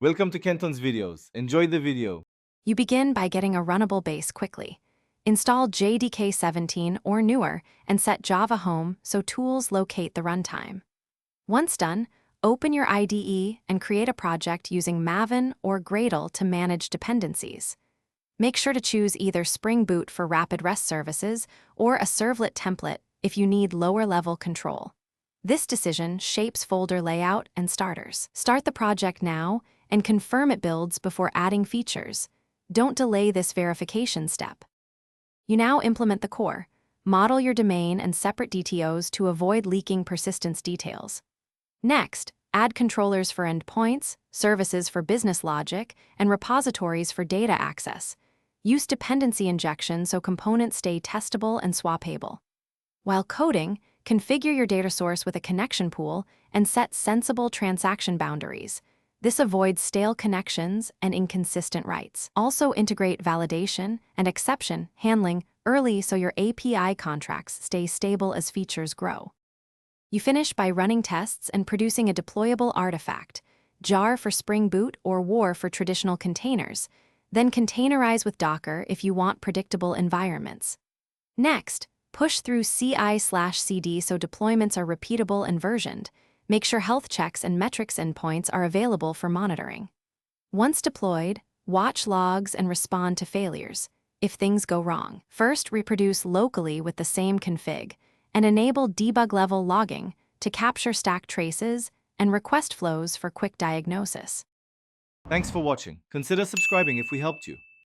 Welcome to Kenton's videos. Enjoy the video. You begin by getting a runnable base quickly. Install JDK 17 or newer and set Java Home so tools locate the runtime. Once done, open your IDE and create a project using Maven or Gradle to manage dependencies. Make sure to choose either Spring Boot for rapid REST services or a servlet template if you need lower-level control. This decision shapes folder layout and starters. Start the project now and confirm it builds before adding features. Don't delay this verification step. You now implement the core. Model your domain and separate DTOs to avoid leaking persistence details. Next, add controllers for endpoints, services for business logic, and repositories for data access. Use dependency injection so components stay testable and swappable. While coding, configure your data source with a connection pool and set sensible transaction boundaries. This avoids stale connections and inconsistent writes. Also integrate validation and exception handling early so your API contracts stay stable as features grow. You finish by running tests and producing a deployable artifact, jar for Spring Boot or war for traditional containers. Then containerize with Docker if you want predictable environments. Next, push through CI/CD so deployments are repeatable and versioned. Make sure health checks and metrics endpoints are available for monitoring. Once deployed, watch logs and respond to failures. If things go wrong, first reproduce locally with the same config and enable debug-level logging to capture stack traces and request flows for quick diagnosis. Thanks for watching. Consider subscribing if we helped you.